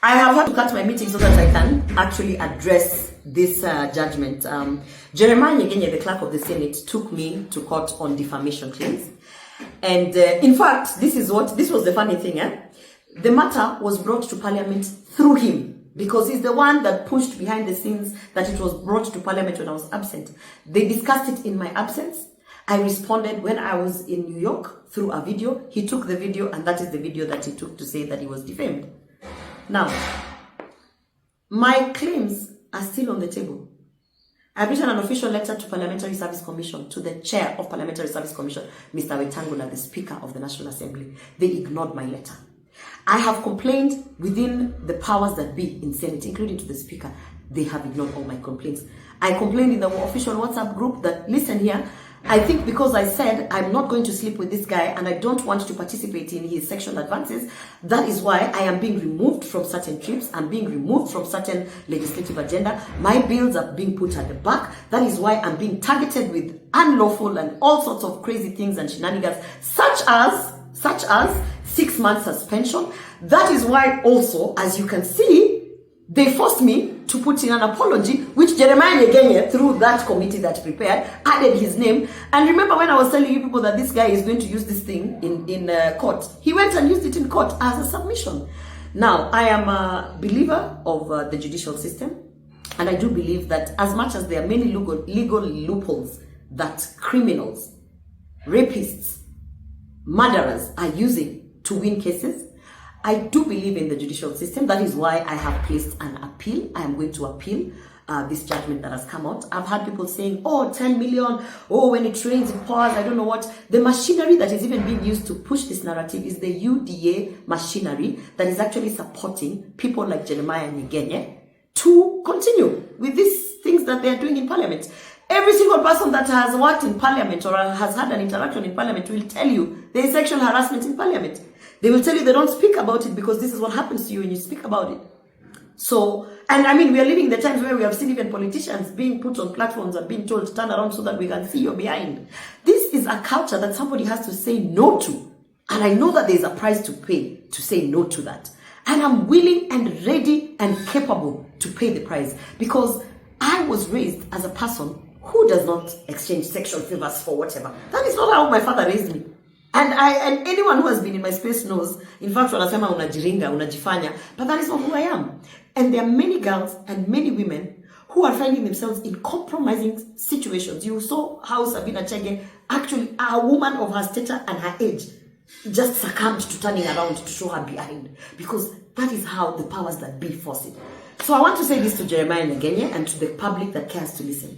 I have had to cut my meeting so that I can actually address this judgment. Jeremiah Nyegenye, the clerk of the Senate, took me to court on defamation claims. And in fact, this was the funny thing. The matter was brought to Parliament through him, because he's the one that pushed behind the scenes that it was brought to Parliament when I was absent. They discussed it in my absence. I responded when I was in New York through a video. He took the video, and that is the video that he took to say that he was defamed. Now, my claims are still on the table. I've written an official letter to Parliamentary Service Commission, to the chair of Parliamentary Service Commission, Mr. Wetangula, the Speaker of the National Assembly. They ignored my letter. I have complained within the powers that be in Senate, including to the Speaker. They have ignored all my complaints. I complained in the official WhatsApp group that, listen here, I think because I said I'm not going to sleep with this guy and I don't want to participate in his sexual advances, that is why I am being removed from certain trips, I'm being removed from certain legislative agenda, my bills are being put at the back, that is why I'm being targeted with unlawful and all sorts of crazy things and shenanigans, such as 6 months suspension. That is why also, as you can see, they forced me to put in an apology, which Jeremiah Nyegenye, through that committee that prepared, added his name. And remember when I was telling you people that this guy is going to use this thing in court, he went and used it in court as a submission. Now, I am a believer of the judicial system, and I do believe that as much as there are many legal loopholes that criminals, rapists, murderers are using to win cases, I do believe in the judicial system. That is why I have placed an appeal. I am going to appeal this judgment that has come out. I've had people saying, oh, 10 million, oh, when it rains, it pours, I don't know what. The machinery that is even being used to push this narrative is the UDA machinery that is actually supporting people like Jeremiah Nyegenye to continue with these things that they are doing in Parliament. Every single person that has worked in Parliament or has had an interaction in Parliament will tell you there is sexual harassment in Parliament. They will tell you they don't speak about it because this is what happens to you when you speak about it. So, and I mean, we are living in the times where we have seen even politicians being put on platforms and being told to turn around so that we can see your behind. This is a culture that somebody has to say no to. And I know that there is a price to pay to say no to that. And I'm willing and ready and capable to pay the price, because I was raised as a person who does not exchange sexual favors for whatever. That is not how my father raised me. And anyone who has been in my space knows, in fact, wanasema unajiringa, unajifanya, but that is not who I am. And there are many girls and many women who are finding themselves in compromising situations. You saw how Sabina Chege, actually a woman of her stature and her age, just succumbed to turning around to show her behind, because that is how the powers that be force it. So I want to say this to Jeremiah Nyegenye and to the public that cares to listen.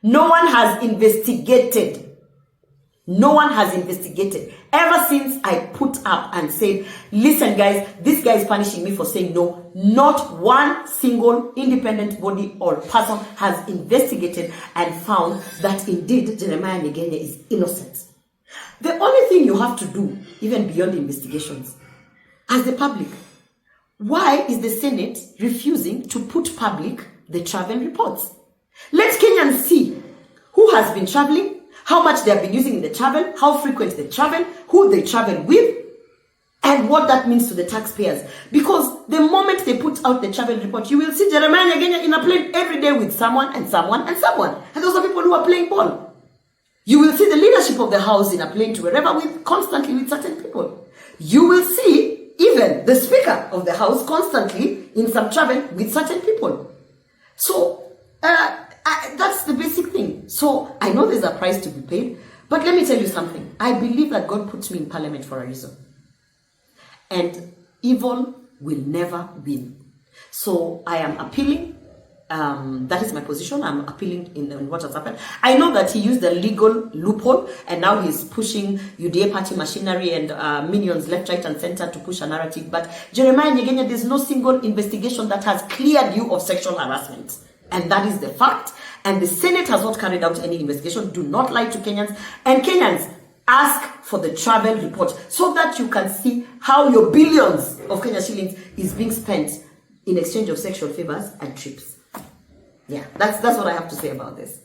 No one has investigated. No one has investigated. Ever since I put up and said, listen guys, this guy is punishing me for saying no, not one single independent body or person has investigated and found that indeed Jeremiah Nyegenye is innocent. The only thing you have to do, even beyond investigations, as the public, why is the Senate refusing to put public the travel reports? Let Kenyans see who has been traveling, how much they have been using in the travel, how frequent they travel, who they travel with, and what that means to the taxpayers. Because the moment they put out the travel report, you will see Jeremiah Nyegenye in a plane every day with someone and someone and someone. And those are people who are playing ball. You will see the leadership of the house in a plane to wherever constantly with certain people. You will see even the Speaker of the House constantly in some travel with certain people. So, that's the basic thing. So I know there's a price to be paid, but let me tell you something. I believe that God puts me in Parliament for a reason, and evil will never win. So I am appealing. That is my position. I'm appealing in what has happened. I know that he used the legal loophole, and now he's pushing UDA party machinery and minions left, right, and center to push a narrative. But Jeremiah Nyegenye, there's no single investigation that has cleared you of sexual harassment. And that is the fact. And the Senate has not carried out any investigation. Do not lie to Kenyans. And Kenyans, ask for the travel report so that you can see how your billions of Kenya shillings is being spent in exchange of sexual favors and trips. Yeah, that's what I have to say about this.